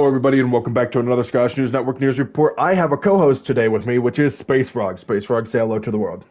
everybody, and welcome back to another Scottish News Network News Report. I have a co-host today with me, which is Space Frog. Space Frog, say hello to the world.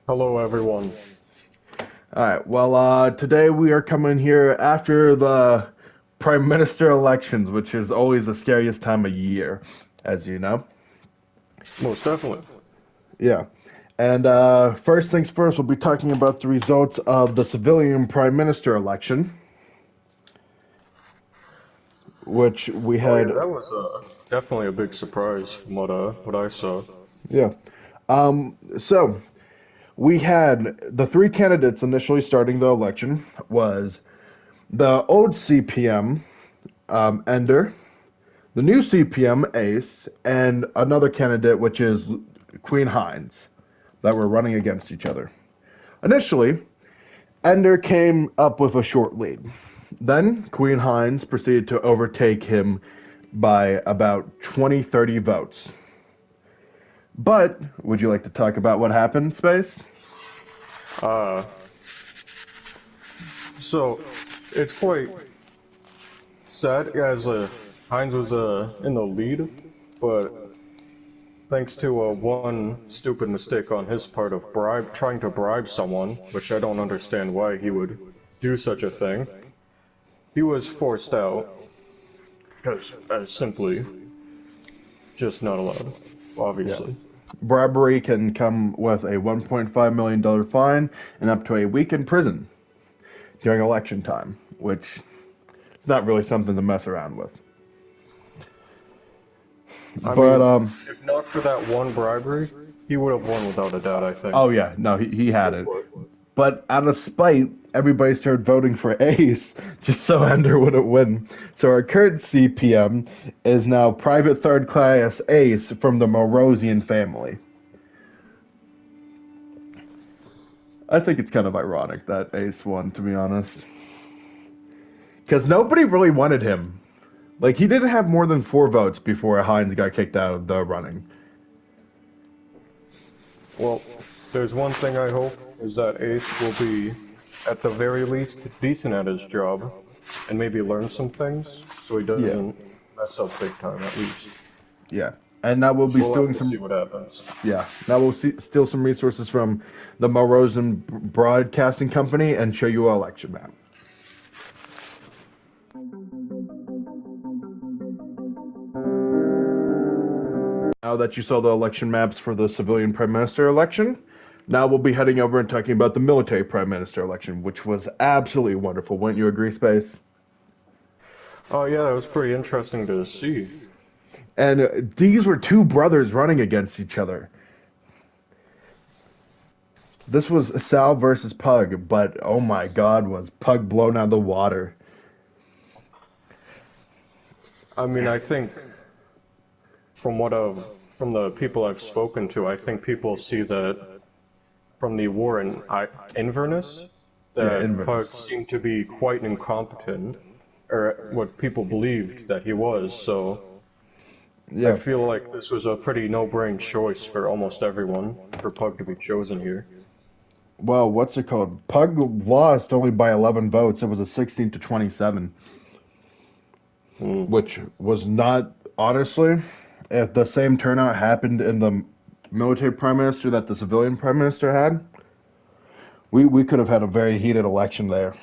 Hello, everyone. Alright, well, today we are coming here after the Prime Minister elections, which is always the scariest time of year, as you know. Most definitely. Yeah. And first things first, we'll be talking about the results of the civilian Prime Minister election, which we Oh yeah, had... that was definitely a big surprise from what I saw. Yeah. So, we had the three candidates initially starting the election was the old CPM, Ender, the new CPM, Ace, and another candidate, which is Queen Hines, that were running against each other. Initially, Ender came up with a short lead. Then Queen Hines proceeded to overtake him by about 20-30 votes. But, would you like to talk about what happened, Space? Uh, so it's quite sad as Hines was in the lead, but thanks to one stupid mistake on his part of trying to bribe someone, which I don't understand why he would do such a thing, he was forced out because simply just not allowed, Yeah. obviously. Bribery can come with a $1.5 million fine and up to a week in prison during election time, which is not really something to mess around with. I But, mean, if not for that one bribery, he would have won without a doubt, I think. oh yeah, no, he had it. But out of spite, everybody started voting for Ace just so Ender wouldn't win. So our current CPM is now Private Third Class Ace from the Morosian family. I think it's kind of ironic that Ace won, to be honest. Because nobody really wanted him. Like, he didn't have more than 4 votes before Hines got kicked out of the running. Well, there's one thing I hope, is that Ace will be, at the very least, decent at his job, and maybe learn some things, so he Yeah, doesn't mess up big time, at least. yeah. And now we'll be We'll stealing have to see some... what happens. Yeah, now we'll steal some resources from the Morosian Broadcasting Company and show you our election map. Now that you saw the election maps for the civilian prime minister election, now we'll be heading over and talking about the military prime minister election, which was absolutely wonderful. Wouldn't you agree, Space? Oh yeah, that was pretty interesting to see. And these were two brothers running against each other. This was Sal versus Pug, but oh my god, was Pug blown out of the water. I mean, I think, from from the people I've spoken to, I think people see that from the war in Inverness, Yeah, that Pug Inverness. seemed to be quite incompetent, or what people believed that he was, so I Yeah. feel like this was a pretty no-brain choice for almost everyone, for Pug to be chosen here. Well, what's it called? Pug lost only by 11 votes. It was a 16-27, Mm. which was not, honestly, if the same turnout happened in the military prime minister that the civilian prime minister had, we could have had a very heated election there,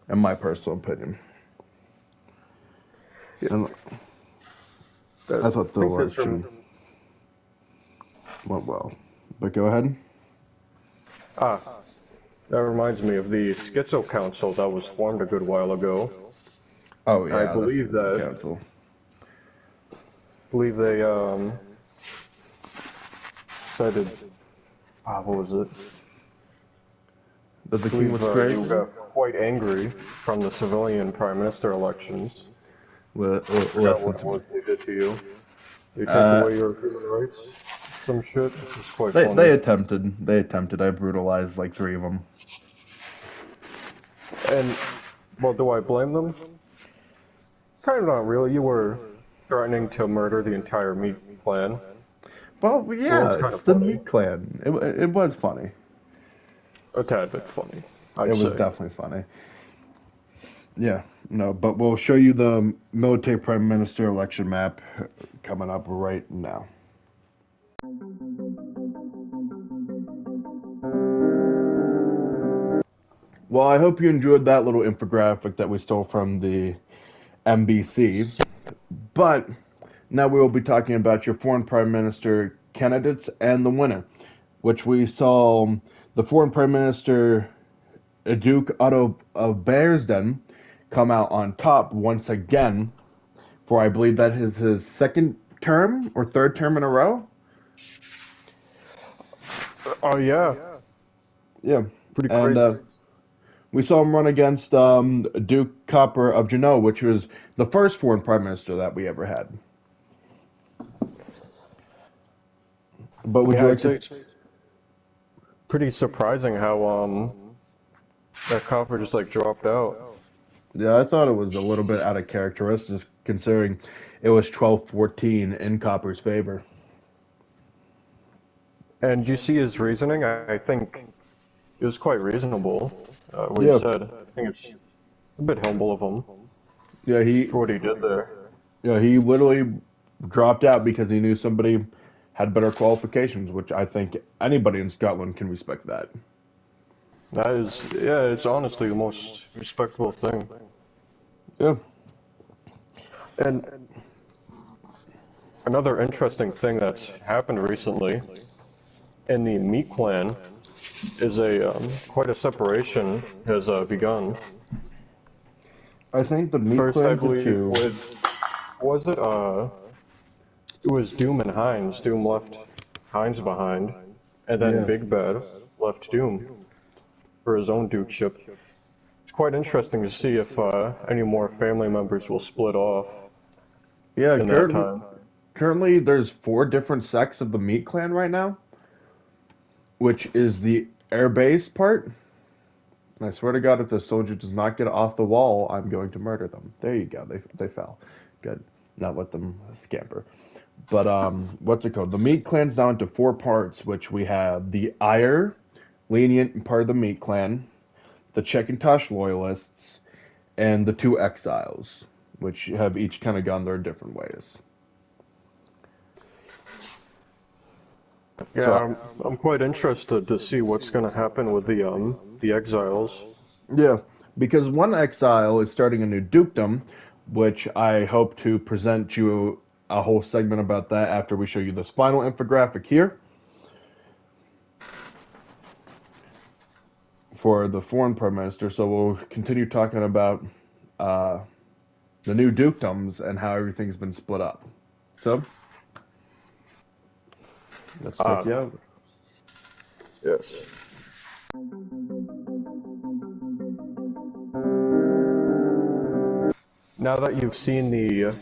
in my personal opinion. Yeah, And I thought I the think this election went well. But go ahead. ah, that reminds me of the Schizo Council that was formed a good while ago. Oh I yeah, that's believe the that, council. believe they decided, what was it? That the I king believe was you crazy. got quite angry from the civilian prime minister elections. Forgot Listen what it to me. was they did to you. They take Uh, away your human rights. Some shit. It's quite they funny. attempted. They attempted. I brutalized like 3 of them. And, well, do I blame them? Kind of not really. You were threatening to murder the entire meat clan. Well, It was yeah, kind it's of the funny. Meat Clan. It was funny. A tad bit funny, It I'd was say. definitely funny. Yeah, no, but we'll show you the military prime minister election map coming up right now. Well, I hope you enjoyed that little infographic that we stole from the NBC. But now we will be talking about your foreign prime minister candidates and the winner, which we saw the foreign prime minister Duke Otto of Bearsden come out on top once again for I believe that is his second term or third term in a row. Oh yeah, Yeah, pretty and crazy. we saw him run against Duke Copper of Genoa, which was the first foreign prime minister that we ever had. But would you Yeah, like I'd to? say it's pretty surprising how that copper just like dropped out. Yeah, I thought it was a little bit out of characteristics considering it was 12-14 in Copper's favor. And you see his reasoning. I think it was quite reasonable. What he Yeah, said. I think it's a bit humble of him yeah, for what he did there. he literally dropped out because he knew somebody had better qualifications, which I think anybody in Scotland can respect that. That is, yeah, it's honestly the most respectable thing. Yeah, And another interesting thing that's happened recently in the Meat Clan is a quite a separation has begun. I think the meat First, I clans are believe, too. with was it it was Doom and Hines. Doom left Hines behind, and then Yeah, Big Bad left Doom for his own dukeship. It's quite interesting to see if any more family members will split off yeah. in that time. Currently, there's four different sects of the meat clan right now, which is the air base part. And I swear to God, if the soldier does not get off the wall, I'm going to murder them. There you go. They fell. Good. Not let them scamper. But what's it called? The meat clan's now into four parts, which we have the Ire, lenient part of the meat clan, the Chekintosh loyalists, and the two exiles, which have each kind of gone their different ways. Yeah, So I'm quite interested to see what's going to happen with the exiles. yeah, because one exile is starting a new dukedom, which I hope to present you a whole segment about that after we show you this final infographic here for the foreign prime minister. So we'll continue talking about uh, the new dukedoms and how everything's been split up. So let's take Uh, you over. yes. Now that you've seen the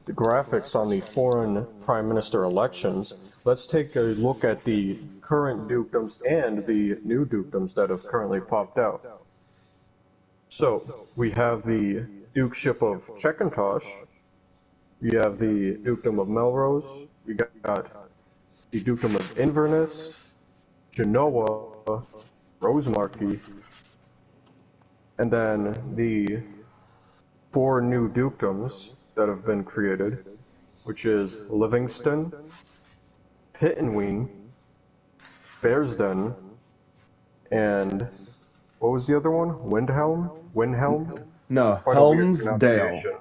graphics on the foreign prime minister elections, let's take a look at the current dukedoms and the new dukedoms that have currently popped out. So, we have the dukeship of Chekintosh, we have the dukedom of Melrose, we got the dukedom of Inverness, Genoa, Rosemarkie, and then the four new dukedoms that have been created, which is Livingston, Pittenweem, Bearsden, and what was the other one? Windhelm? Windhelm? No, Quite a weird Helmsdale. pronunciation.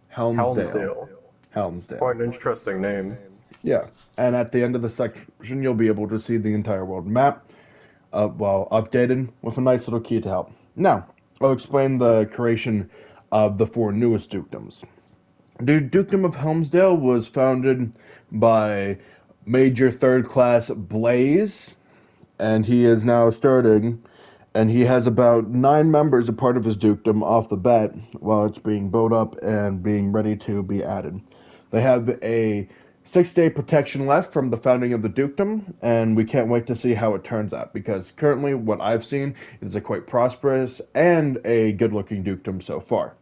Helmsdale. Helmsdale. Helmsdale. Quite an interesting name. Yeah, and at the end of the section, you'll be able to see the entire world map, well, updated with a nice little key to help. Now, I'll explain the creation of the four newest dukedoms. The Dukedom of Helmsdale was founded by Major Third Class Blaze, and he is now starting, and he has about 9 members a part of his dukedom off the bat while it's being built up and being ready to be added. They have a 6 day protection left from the founding of the dukedom, and we can't wait to see how it turns out because currently, what I've seen is a quite prosperous and a good looking dukedom so far.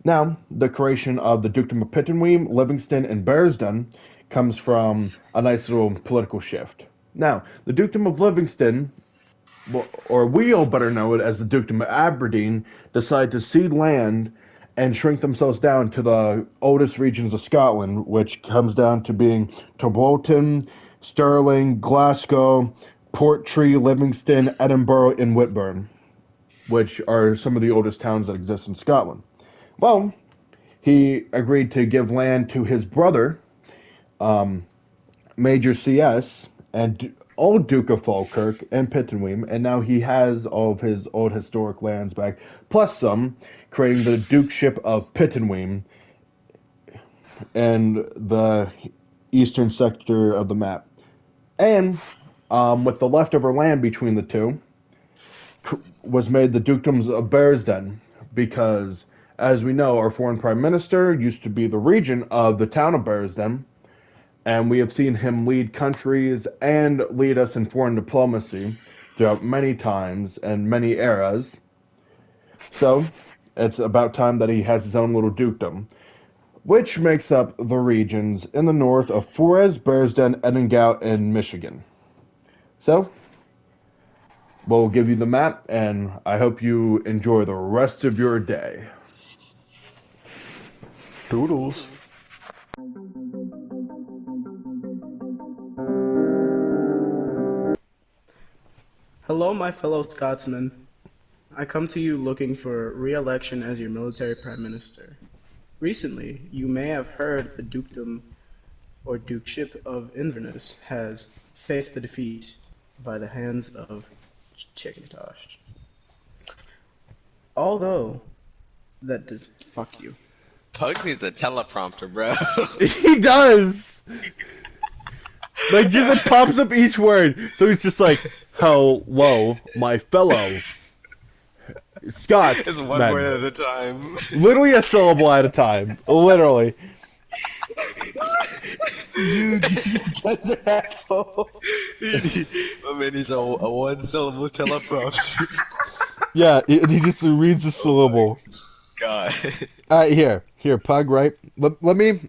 Now, the creation of the Dukedom of Pittenweem, Livingston, and Bearsden comes from a nice little political shift. Now, the Dukedom of Livingston or we'll better know it as the Dukedom of Aberdeen, decide to cede land and shrink themselves down to the oldest regions of Scotland, which comes down to being Tobolton, Stirling, Glasgow, Portree, Livingston, Edinburgh, and Whitburn, which are some of the oldest towns that exist in Scotland. Well, he agreed to give land to his brother, Major CS, and old Duke of Falkirk and Pittenweem, and now he has all of his old historic lands back, plus some, creating the Dukeship of Pittenweem and the eastern sector of the map. And with the leftover land between the two, was made the Dukedoms of Bearsden, because, as we know, our foreign prime minister used to be the regent of the town of Bearsden, and we have seen him lead countries and lead us in foreign diplomacy throughout many times and many eras. So, it's about time that he has his own little dukedom, which makes up the regions in the north of Forez, Bearsden, Edingout, and Michigan. So, we'll give you the map, and I hope you enjoy the rest of your day. Doodles. Hello, my fellow Scotsmen. I come to you looking for re-election as your military prime minister. Recently, you may have heard the dukedom or dukeship of Inverness has faced the defeat by the hands of Chickintosh. Although that does fuck you. Pug needs a teleprompter, bro. He does! Like, just it pops up each word. So he's just like, hello, my fellow Scots. It's one word at a time. Literally a syllable at a time. Literally. Dude, you guys are assholes. My man needs a one syllable teleprompter. Yeah, he just reads the syllable. God. Alright, here, Pug, right? Let me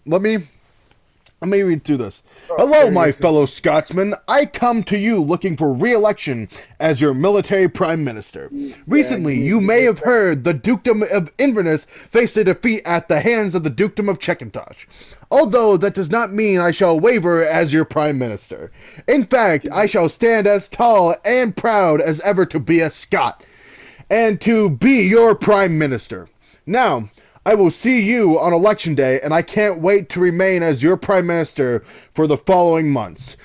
read through this. Oh, Hello, my seriously. fellow Scotsmen. I come to you looking for re-election as your military prime minister. Recently, give me- you give may me a have second. heard the Dukedom of Inverness faced a defeat at the hands of the Dukedom of Checkintosh. Although that does not mean I shall waver as your prime minister. In fact, I shall stand as tall and proud as ever to be a Scot, and to be your prime minister. Now, I will see you on election day, and I can't wait to remain as your prime minister for the following months.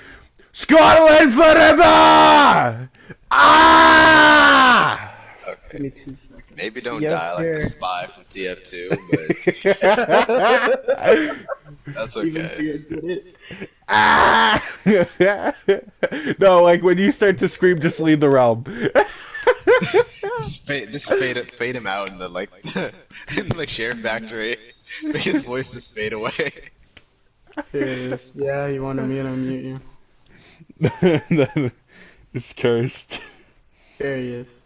Scotland forever! Ah! Give me 2 seconds. Maybe don't Yes, die like sir. the spy from TF2, but that's Even okay. you did it. Ah! No, like when you start to scream, just leave the realm. Just fade him out in the in the share factory. Make his voice just fade away. Here it is. Yeah, you wanted me to unmute you. It's cursed. There he is.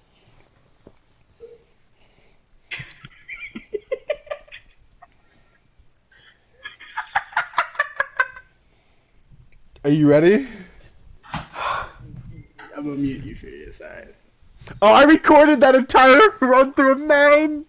Are you ready? I'm gonna mute you, Furious. Alright. Oh, I recorded that entire run through, man!